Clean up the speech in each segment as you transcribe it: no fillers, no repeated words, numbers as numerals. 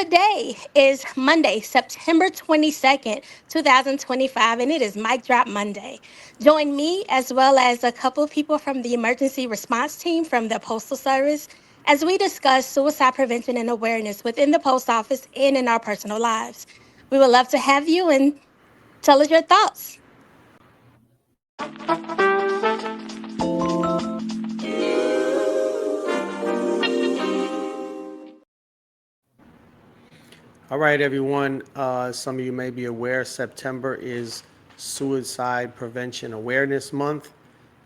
Today is Monday, September 22nd, 2025, and it is Mic Drop Monday. Join me as well as a couple of people from the emergency response team from the Postal Service as we discuss suicide prevention and awareness within the post office and in our personal lives. We would love to have you and tell us your thoughts. All right, everyone. Some of you may be aware September is Suicide Prevention Awareness Month,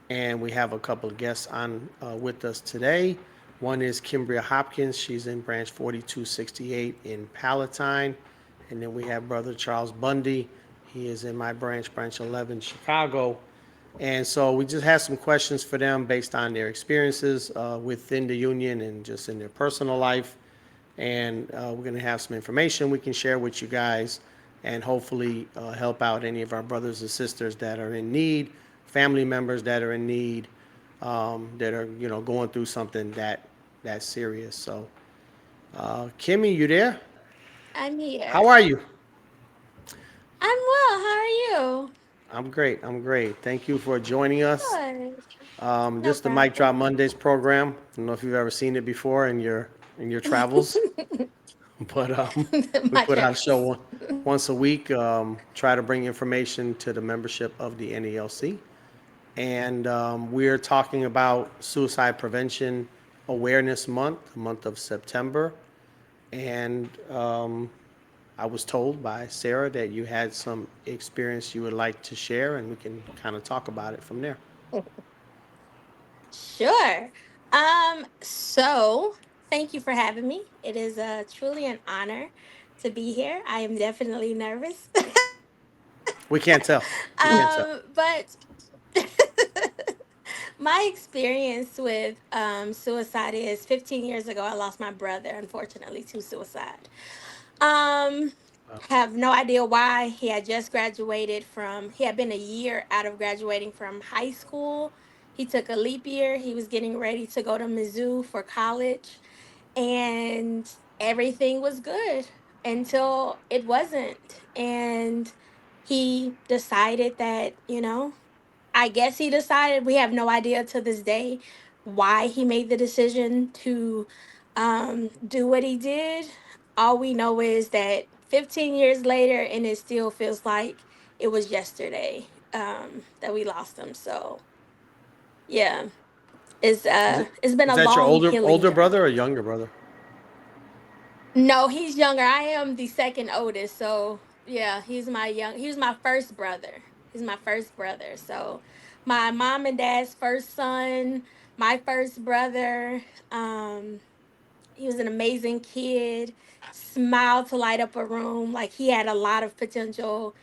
and we have a couple of guests on with us today. One is Kimbria Hopkins. She's in branch 4268 in Palatine. And then we have Brother Charles Bundy. He is in my branch, branch 11, Chicago. And so we just have some questions for them based on their experiences within the union and just in their personal life. And we're going to have some information we can share with you guys and hopefully help out any of our brothers and sisters that are in need, family members that are in need, that are, going through something that's serious. So, Kimmy, you there? I'm here. How are you? I'm well. How are you? I'm great. I'm great. Thank you for joining us. Good. This No is the Mike problem. Drop Mondays program. I don't know if you've ever seen it before in your travels, but we My put out a show travels. once a week. Try to bring information to the membership of the NALC, and we're talking about Suicide Prevention Awareness Month, the month of September, and I was told by Sarah that you had some experience you would like to share, and we can kind of talk about it from there. Sure. So thank you for having me. It is truly an honor to be here. I am definitely nervous. We can't tell. We can't tell. But my experience with suicide is 15 years ago, I lost my brother, unfortunately, to suicide. Um, have no idea why. He had been a year out of graduating from high school. He took a leap year. He was getting ready to go to Mizzou for college, and everything was good until it wasn't. And he decided that, I guess he decided, we have no idea to this day why he made the decision to do what he did. All we know is that 15 years later, and it still feels like it was yesterday that we lost him. So yeah, Is it it's been is a that your long older healing older brother journey. or younger brother? No, he's younger. I am the second oldest. So yeah, he was my first brother. He's my first brother. So my mom and dad's first son, my first brother. Um, he was an amazing kid, smiled to light up a room. Like he had a lot of potential.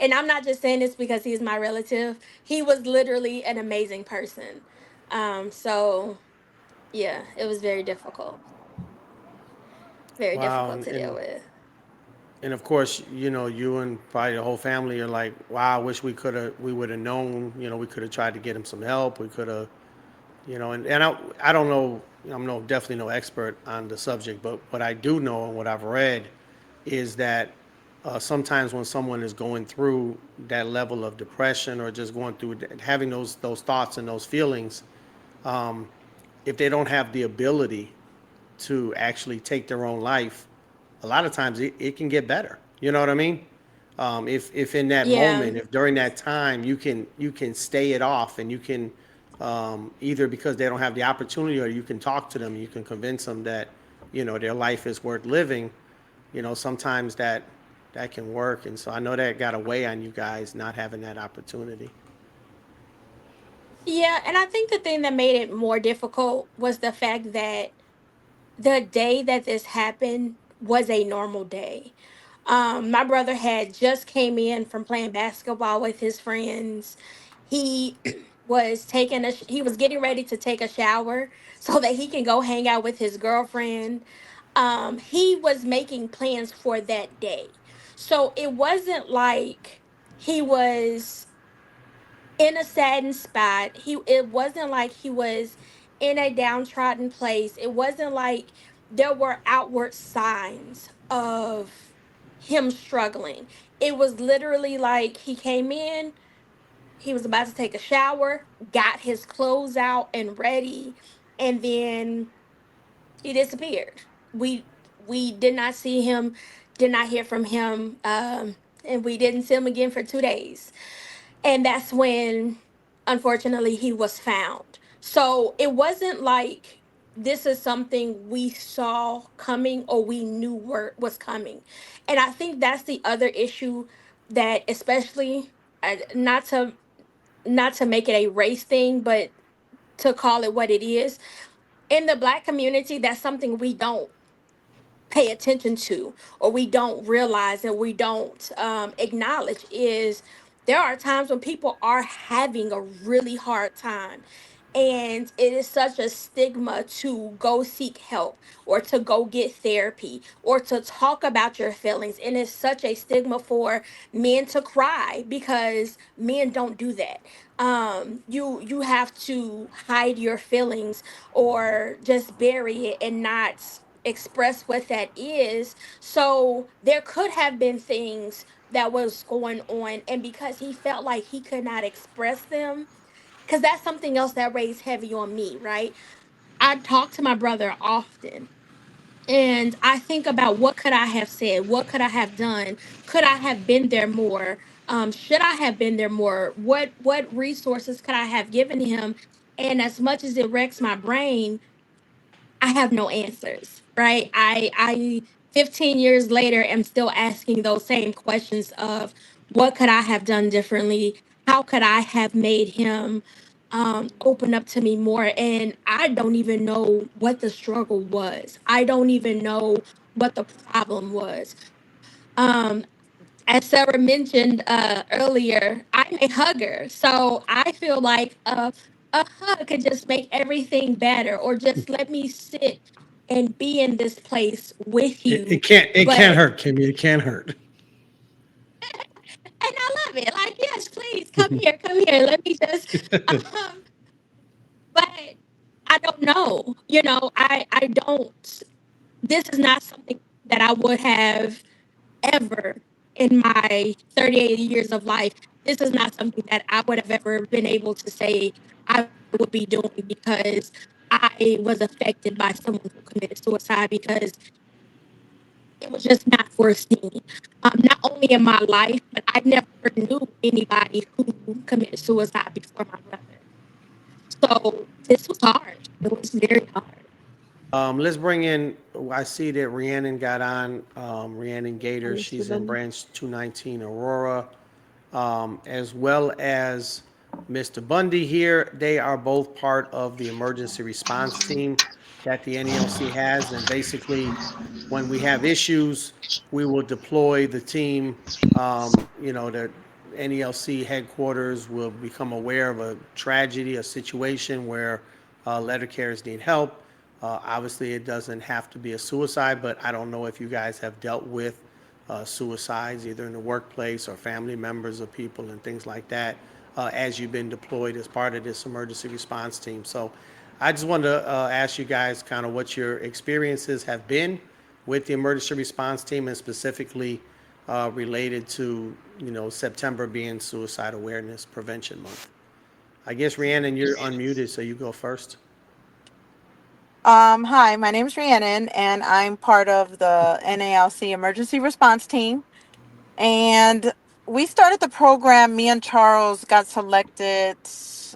And I'm not just saying this because he's my relative. He was literally an amazing person. So yeah, it was very Wow, difficult and, to deal and with. and of course, you and probably the whole family are like, wow, I wish we would have known, we could have tried to get him some help. We could have, and I don't know, I'm definitely no expert on the subject, but what I do know and what I've read is that sometimes when someone is going through that level of depression or just going through having those thoughts and those feelings, if they don't have the ability to actually take their own life, a lot of times it can get better. You know what I mean? If in that Yeah. moment, if during that time you can stay it off and you can either because they don't have the opportunity or you can talk to them, you can convince them that their life is worth living. Sometimes that can work, and so I know that got a weigh on you guys not having that opportunity. Yeah, and I think the thing that made it more difficult was the fact that the day that this happened was a normal day. My brother had just came in from playing basketball with his friends. He he was getting ready to take a shower so that he can go hang out with his girlfriend. He was making plans for that day. So it wasn't like he was in a saddened spot. It wasn't like he was in a downtrodden place. It wasn't like there were outward signs of him struggling. It was literally like he came in, he was about to take a shower, got his clothes out and ready, and then he disappeared. We did not see him, did not hear from him, and we didn't see him again for 2 days. And that's when, unfortunately, he was found. So it wasn't like this is something we saw coming or we knew was coming. And I think that's the other issue that, especially, not to make it a race thing, but to call it what it is, in the Black community, that's something we don't pay attention to, or we don't realize, and we don't acknowledge, is there are times when people are having a really hard time, and it is such a stigma to go seek help or to go get therapy or to talk about your feelings, and it's such a stigma for men to cry because men don't do that. You have to hide your feelings or just bury it and not express what that is. So there could have been things that was going on, and because he felt like he could not express them, because that's something else that weighs heavy on me, right? I talk to my brother often, and I think about what could I have said, what could I have done, could I have been there more, should I have been there more, what resources could I have given him. And as much as it wrecks my brain, I have no answers, right? I 15 years later am still asking those same questions of what could I have done differently? How could I have made him open up to me more? And I don't even know what the struggle was. I don't even know what the problem was. Um, as Sarah mentioned earlier, I'm a hugger. So I feel like a hug could just make everything better, or just let me sit and be in this place with It you. can't it can't But, hurt, Kimmy. It can't hurt. and I love it. Like, yes, please come here. Let me just, um, but I don't know. I don't, this is not something that I would have ever in my 38 years of life. This is not something that I would have ever been able to say I would be doing because I was affected by someone who committed suicide, because it was just not foreseen. Not only in my life, but I never knew anybody who committed suicide before my brother. So this was hard. It was very hard. Let's bring in. I see that Rhiannon got on. Rhiannon Gator. She's in branch 219 Aurora, as well as Mr. Bundy here. They are both part of the emergency response team that the NELC has. And basically, when we have issues, we will deploy the team. The NELC headquarters will become aware of a tragedy, a situation where letter carriers need help. Obviously, it doesn't have to be a suicide, but I don't know if you guys have dealt with suicides either in the workplace or family members of people and things like that as you've been deployed as part of this emergency response team. So I just wanted to ask you guys kind of what your experiences have been with the emergency response team, and specifically related to, September being Suicide Awareness Prevention Month. I guess, Rhiannon, you're unmuted, so you go first. Hi, my name is Rhiannon, and I'm part of the NALC Emergency Response Team. And we started the program. Me and Charles got selected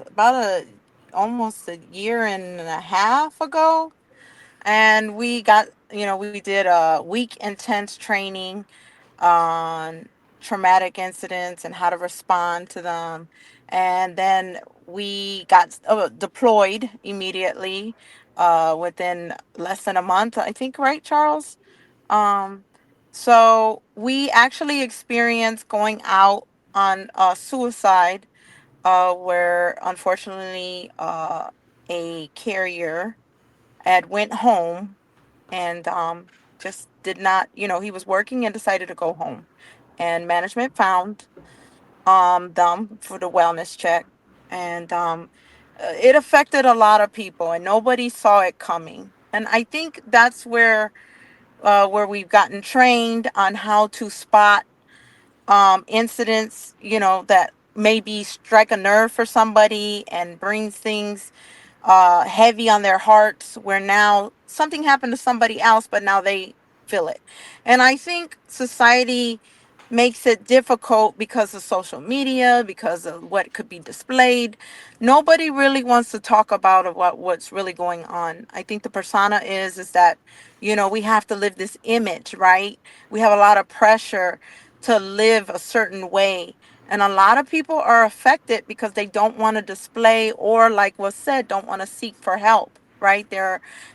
about almost a year and a half ago, and we did a week intense training on traumatic incidents and how to respond to them. And then we got deployed immediately within less than a month, I think, right, Charles? Um, so we actually experienced going out on suicide, where unfortunately a carrier had went home and just did not, he was working and decided to go home. And management found them for the wellness check. And it affected a lot of people, and nobody saw it coming. And I think that's where we've gotten trained on how to spot incidents, that maybe strike a nerve for somebody and brings things heavy on their hearts, where now something happened to somebody else, but now they feel it. And I think society makes it difficult because of social media, because of what could be displayed. Nobody really wants to talk about what's really going on. I think the persona is that, we have to live this image, right? We have a lot of pressure to live a certain way. And a lot of people are affected because they don't want to display, or like was said, don't want to seek for help, right?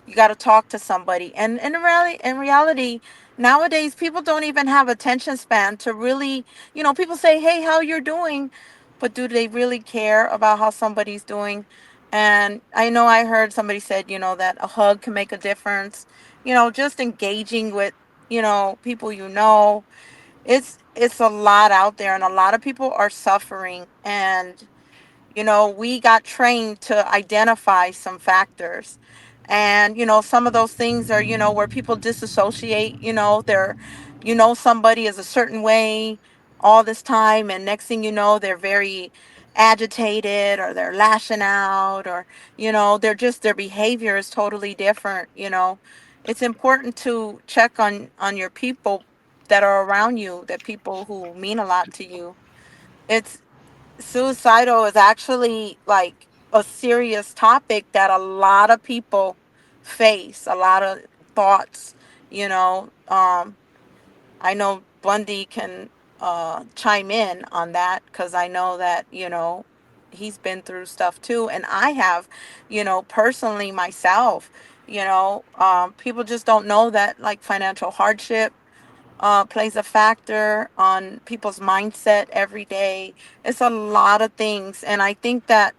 You got to talk to somebody. And in reality, nowadays people don't even have attention span to really, people say, "Hey, how you're doing?" But do they really care about how somebody's doing? And I know I heard somebody said, that a hug can make a difference. Just engaging with, people, it's a lot out there, and a lot of people are suffering. And we got trained to identify some factors. And some of those things are, where people disassociate. They're, somebody is a certain way all this time, and next thing you know, they're very agitated, or they're lashing out, or they're just, their behavior is totally different. It's important to check on your people that are around you, that people who mean a lot to you. It's Suicidal is actually like a serious topic that a lot of people face, a lot of thoughts. you know um I know Bundy can chime in on that, because I know that he's been through stuff too, and I have, personally myself. People just don't know that, like, financial hardship plays a factor on people's mindset every day. It's a lot of things. And I think that,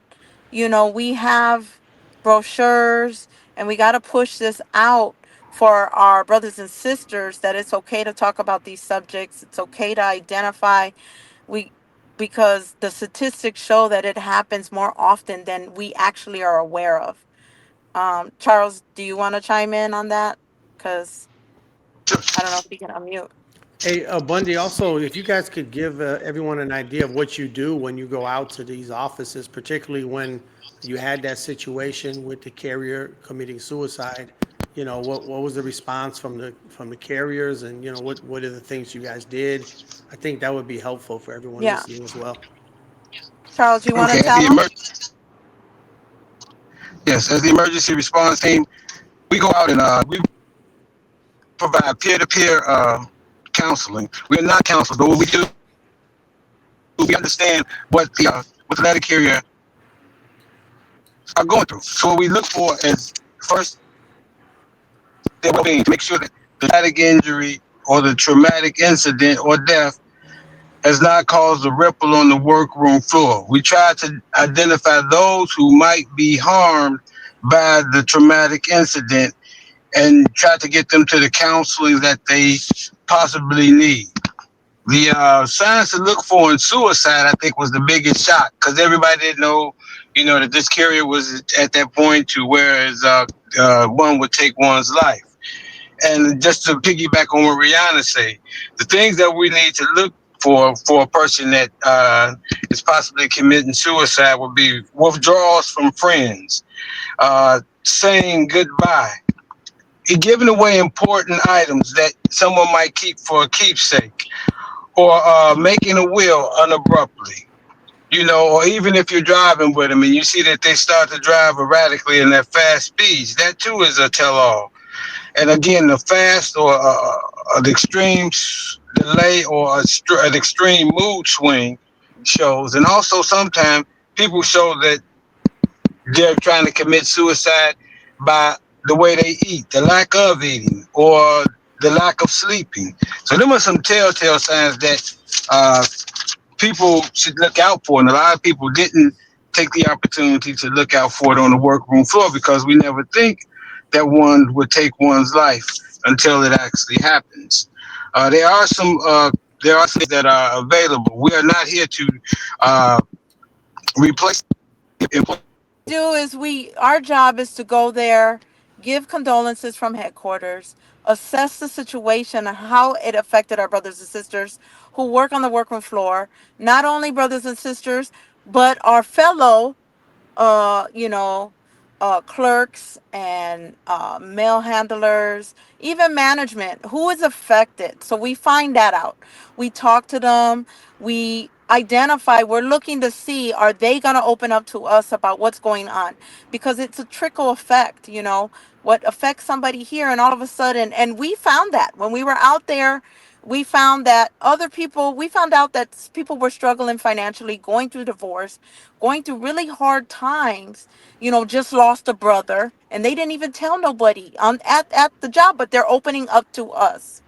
we have brochures, and we got to push this out for our brothers and sisters, that it's okay to talk about these subjects. It's okay to identify. We, because the statistics show that it happens more often than we actually are aware of. Charles, do you want to chime in on that? Because I don't know if you can unmute. Hey, Bundy, also, if you guys could give everyone an idea of what you do when you go out to these offices, particularly when you had that situation with the carrier committing suicide, what was the response from the carriers, and what are the things you guys did? I think that would be helpful for everyone Yeah. listening as well. Charles, you want to Okay, tell them? yes, as the emergency response team, we go out and we provide peer-to-peer counseling. We're not counselors, but what we do, we understand what the letter carrier are going through. So what we look for is first their well-being, to make sure that the traumatic injury or the traumatic incident or death has not caused a ripple on the workroom floor. We try to identify those who might be harmed by the traumatic incident and try to get them to the counseling that they possibly need. The signs to look for in suicide, I think, was the biggest shock, because everybody didn't know, that this carrier was at that point to where one would take one's life. And just to piggyback on what Rhiannon said, the things that we need to look for a person that is possibly committing suicide would be withdrawals from friends, saying goodbye, giving away important items that someone might keep for a keepsake, or making a will unabruptly. Or even if you're driving with them and you see that they start to drive erratically in their fast speeds, that too is a tell-all. And again, the fast or an extreme delay or an extreme mood swing shows. And also sometimes people show that they're trying to commit suicide by the way they eat, the lack of eating, or the lack of sleeping. So there are some telltale signs that people should look out for, and a lot of people didn't take the opportunity to look out for it on the workroom floor, because we never think that one would take one's life until it actually happens. There are some that are available. We are not here to uh, replace employees. Do is our job is to go there, give condolences from headquarters, assess the situation and how it affected our brothers and sisters who work on the workroom floor, not only brothers and sisters, but our fellow you know, clerks and mail handlers, even management, who is affected. So we find that out. We talk to them. We identify, we're looking to see, are they going to open up to us about what's going on? Because it's a trickle effect, what affects somebody here and all of a sudden, and we found that when we were out there, we found that other people, we found out that people were struggling financially, going through divorce, going through really hard times, just lost a brother and they didn't even tell nobody at the job, but they're opening up to us.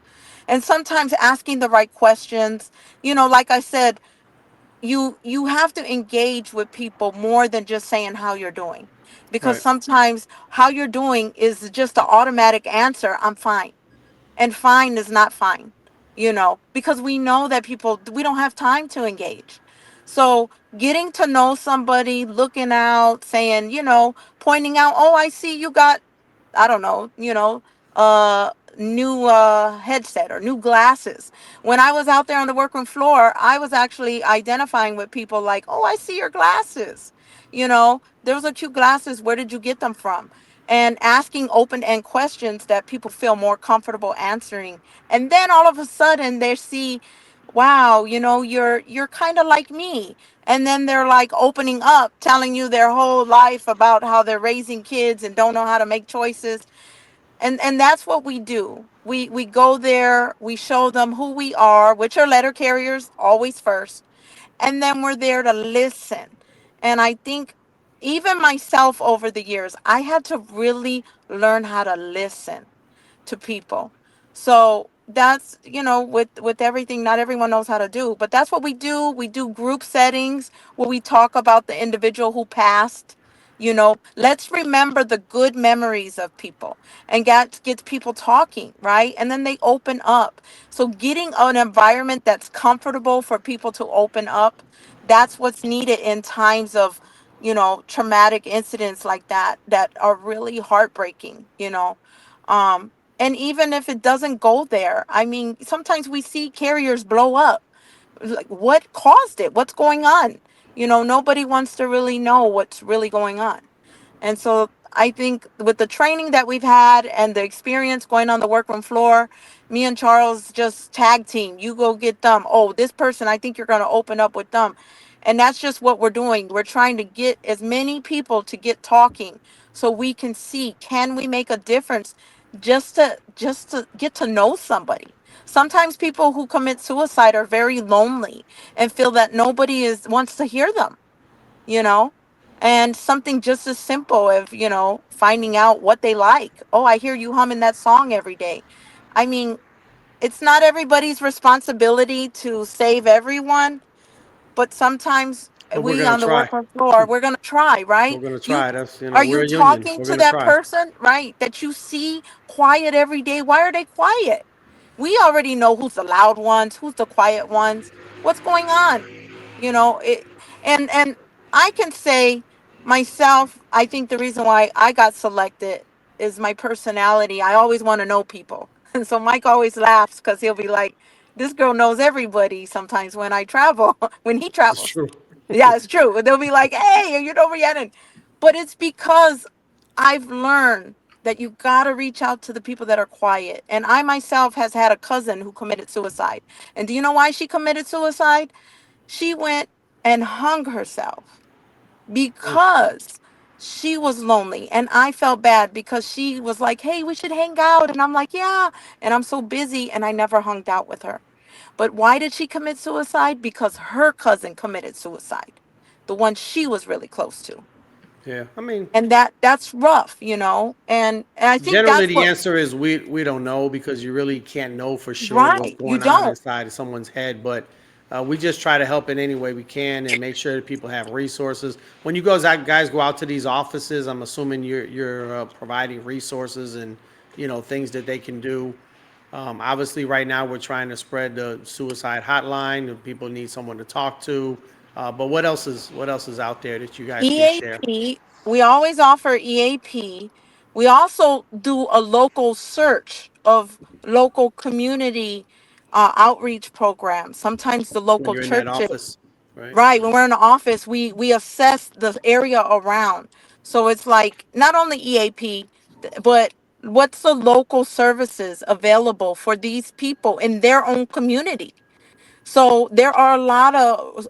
And sometimes asking the right questions, like I said, you have to engage with people more than just saying how you're doing. Because Right. sometimes how you're doing is just an automatic answer, I'm fine. And fine is not fine, because we know that people, we don't have time to engage. So getting to know somebody, looking out, saying, pointing out, oh, I see you got, I don't know, new headset or new glasses. When I was out there on the workroom floor, I was actually identifying with people like, oh, I see your glasses. Those are cute glasses. Where did you get them from? And asking open-end questions that people feel more comfortable answering. And then all of a sudden they see, wow, you're kind of like me. And then they're like opening up, telling you their whole life about how they're raising kids and don't know how to make choices. And that's what we do. We go there, we show them who we are, which are letter carriers always first, and then we're there to listen. And I think even myself over the years, I had to really learn how to listen to people. So that's, with everything, not everyone knows how to do, but that's what we do. We do group settings where we talk about the individual who passed. Let's remember the good memories of people and gets people talking, right? And then they open up. So getting an environment that's comfortable for people to open up, that's what's needed in times of, traumatic incidents like that are really heartbreaking. And even if it doesn't go there, I mean, sometimes we see carriers blow up. Like, what caused it? What's going on? Nobody wants to really know what's really going on. And so I think with the training that we've had and the experience going on the workroom floor, me and Charles just tag team. You go get them. Oh, this person, I think you're going to open up with them. And that's just what we're doing. We're trying to get as many people to get talking so we can see, can we make a difference, just to get to know somebody. Sometimes people who commit suicide are very lonely and feel that nobody is wants to hear them, you know and something just as simple as, finding out what they like. Oh, I hear you humming that song every day. I mean, it's not everybody's responsibility to save everyone, but sometimes But we're we gonna on the try. workroom floor, we're going to try, We're right? gonna You try. That's, are we're you a union. talking We're to gonna that try. person, right, that you see quiet every day? Why are they quiet? We already know who's the loud ones, who's the quiet ones. What's going on? It. And I can say myself, I think the reason why I got selected is my personality. I always want to know people. And so Mike always laughs because he'll be like, this girl knows everybody sometimes when I travel, when he This is travels. true. Yeah, it's true. They'll be like, hey, Rhiannon. But it's because I've learned that you got to reach out to the people that are quiet. And I myself has had a cousin who committed suicide. And do you know why she committed suicide? She went and hung herself Oof. because she was lonely. And I felt bad because she was like, hey, we should hang out. And I'm like, yeah. And I'm so busy and I never hung out with her. But why did she commit suicide? Because her cousin committed suicide, the one she was really close to. Yeah. I mean, And that's rough. And I think generally that's the what, answer is we don't know because you really can't know for sure what's right. You going on don't. inside of someone's head. But we just try to help in any way we can and make sure that people have resources. When you guys go out to these offices, I'm assuming you're providing resources and things that they can do. Obviously, right now we're trying to spread the suicide hotline. If people need someone to talk to. But what else is out there that you guys can share? EAP, we always offer EAP. We also do a local search of local community outreach programs. Sometimes the When local you're in that churches. office, right? Right. When we're in the office, we assess the area around. So it's like not only EAP, but what's the local services available for these people in their own community. So there are a lot of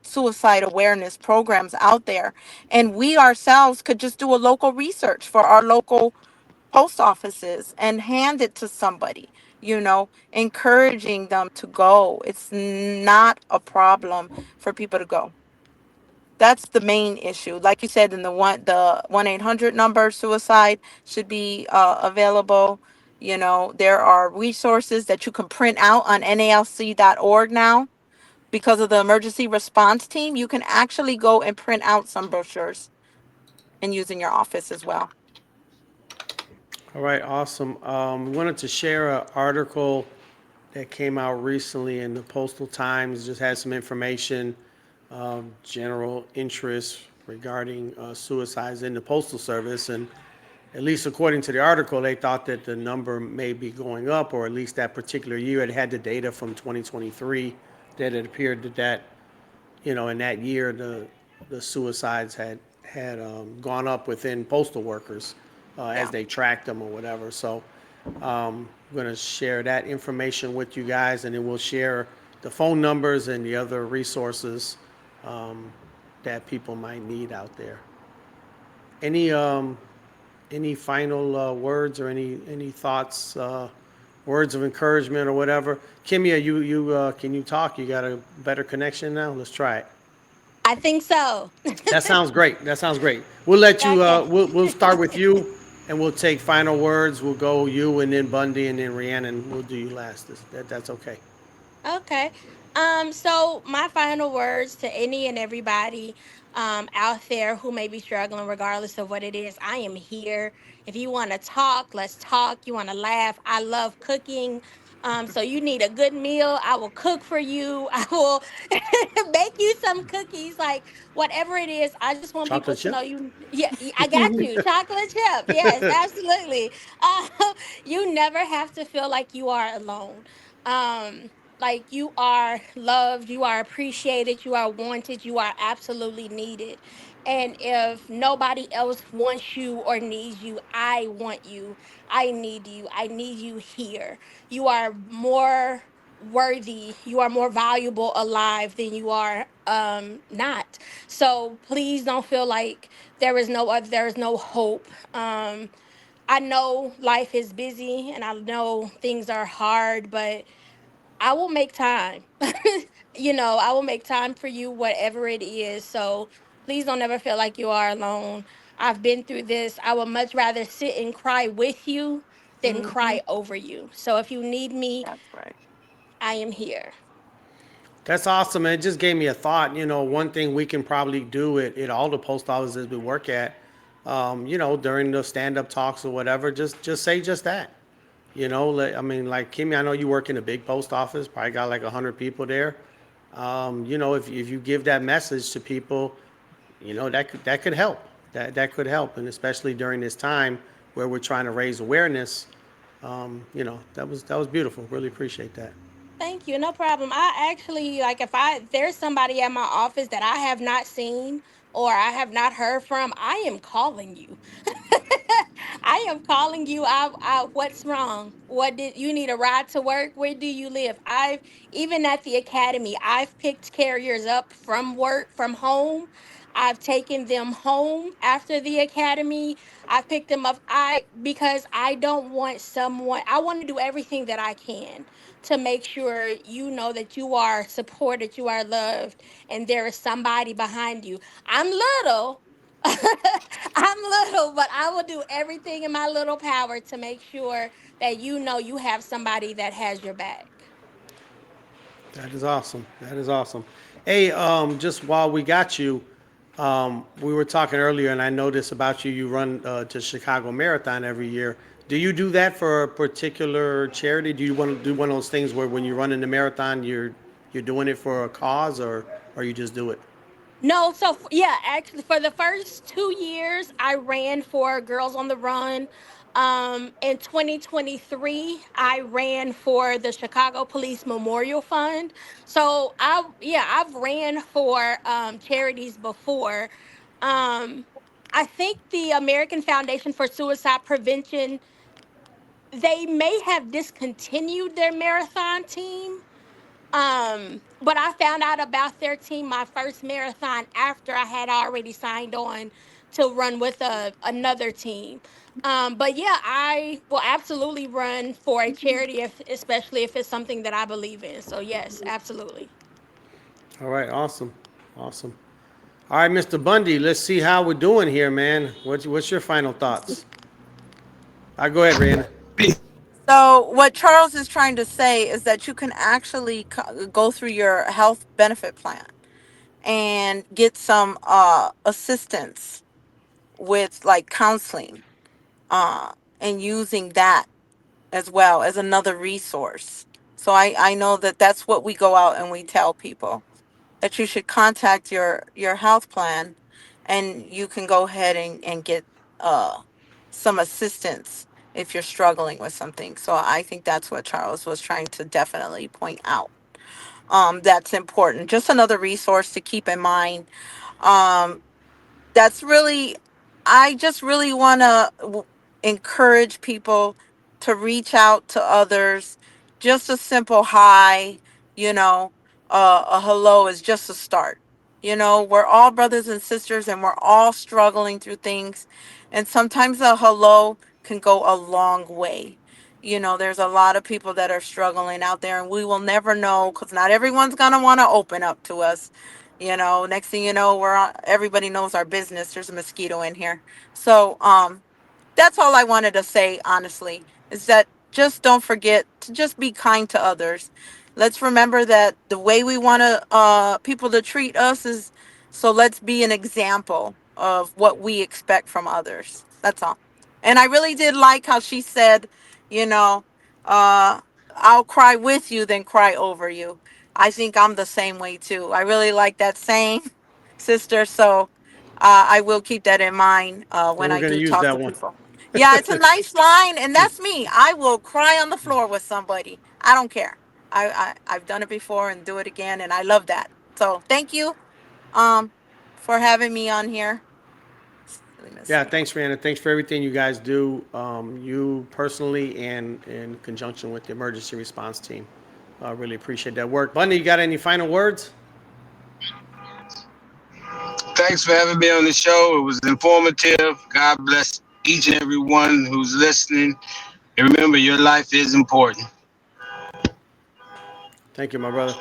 suicide awareness programs out there, and we ourselves could just do a local research for our local post offices and hand it to somebody, encouraging them to go. It's not a problem for people to go. That's the main issue. Like you said, in the 1-800 number, suicide should be available. There are resources that you can print out on NALC.org now. Because of the emergency response team, you can actually go and print out some brochures and use in your office as well. All right, awesome. We wanted to share an article that came out recently in the Postal Times. Just had some information, general interest regarding suicides in the Postal Service. And at least according to the article, they thought that the number may be going up, or at least that particular year. It had the data from 2023 that it appeared that in that year, the suicides had gone up within postal workers as Yeah. they tracked them or whatever. So I'm going to share that information with you guys, and then we'll share the phone numbers and the other resources um, that people might need out there. Any any final words or any thoughts, words of encouragement or whatever? Kimmy, you can you talk? You got a better connection now? Let's try it. I think so. That sounds great. That sounds great. We'll let you. Okay. We'll start with you, and we'll take final words. We'll go you, and then Bundy, and then Rhiannon. We'll do you last. That's okay. Okay. So my final words to any and everybody out there who may be struggling, regardless of what it is, I am here. If you want to talk, let's talk. You want to laugh. I love cooking. So you need a good meal, I will cook for you. I will make you some cookies, like whatever it is. I just want people Chocolate to chip. know you. Yeah, I got you. Chocolate chip. Yes, absolutely. Uh, you never have to feel like you are alone. Like, you are loved, you are appreciated, you are wanted, you are absolutely needed. And if nobody else wants you or needs you, I want you. I need you. I need you here. You are more worthy, you are more valuable alive than you are not. So please don't feel like there is no hope. I know life is busy and I know things are hard, but I will make time. I will make time for you, whatever it is. So please don't ever feel like you are alone. I've been through this. I would much rather sit and cry with you than Hmm. cry over you. So if you need me, That's right. I am here. That's awesome. And it just gave me a thought. One thing we can probably do at all the post offices we work at, during the stand-up talks or whatever, just say just that. I mean, like Kimmy, I know you work in a big post office, probably got like 100 people there. If you give that message to people, that could help. That could help, and especially during this time where we're trying to raise awareness. That was beautiful. Really appreciate that. Thank you. No problem. I actually, like, if there's somebody at my office that I have not seen or I have not heard from, I am calling you. I am calling you. What's wrong? What did you need a ride to work? Where do you live? I've Even at the academy, I've picked carriers up from work, from home. I've taken them home after the academy. I've picked them up. Because I don't want someone. I want to do everything that I can to make sure you know that you are supported, you are loved, and there is somebody behind you. I'm little. I'm little, but I will do everything in my little power to make sure that you know you have somebody that has your back. That is awesome. That is awesome. Hey, just while we got you, we were talking earlier, and I noticed about you. You run to Chicago Marathon every year. Do you do that for a particular charity? Do you want to do one of those things where when you run in the marathon, you're doing it for a cause, or you just do it? No, so yeah, actually, for the first 2 years, I ran for Girls on the Run. In 2023, I ran for the Chicago Police Memorial Fund. So I've ran for charities before. Um, I think the American Foundation for Suicide Prevention, they may have discontinued their marathon team. But I found out about their team my first marathon after I had already signed on to run with another team. But yeah, I will absolutely run for a charity, if especially if it's something that I believe in. So yes, absolutely. All right, awesome, awesome. All right, Mr. Bundy, let's see how we're doing here, man. What's your final thoughts? I go ahead, Rhiannon. So, what Charles is trying to say is that you can actually go through your health benefit plan and get some assistance with like counseling and using that as well as another resource. So, I know that that's what we go out and we tell people, that you should contact your health plan and you can go ahead and get uh some assistance if you're struggling with something. So I think that's what Charles was trying to definitely point out. That's important. Just another resource to keep in mind. Um, that's really, I just really want to encourage people to reach out to others. Just a simple hi, you know, a hello is just a start. We're all brothers and sisters and we're all struggling through things. And sometimes a hello can go a long way. There's a lot of people that are struggling out there, and we will never know because not everyone's going to want to open up to us. Next thing you know, everybody knows our business. There's a mosquito in here. So, that's all I wanted to say, honestly, is that just don't forget to just be kind to others. Let's remember that the way we want people to treat us is, so let's be an example of what we expect from others. That's all. And I really did like how she said, you know, uh, I'll cry with you than cry over you. I think I'm the same way too. I really like that saying, sister. So I will keep that in mind And when we're I gonna do use talk that to one. people. Yeah, it's a nice line, and that's me. I will cry on the floor with somebody. I don't care. I've done it before and do it again, and I love that. So thank you um for having me on here. Let me Yeah, see. thanks, Rhiannon. Thanks for everything you guys do, you personally and in conjunction with the emergency response team. I really appreciate that work. Bundy, you got any final words? Thanks for having me on the show. It was informative. God bless each and every one who's listening. And remember, your life is important. Thank you, my brother.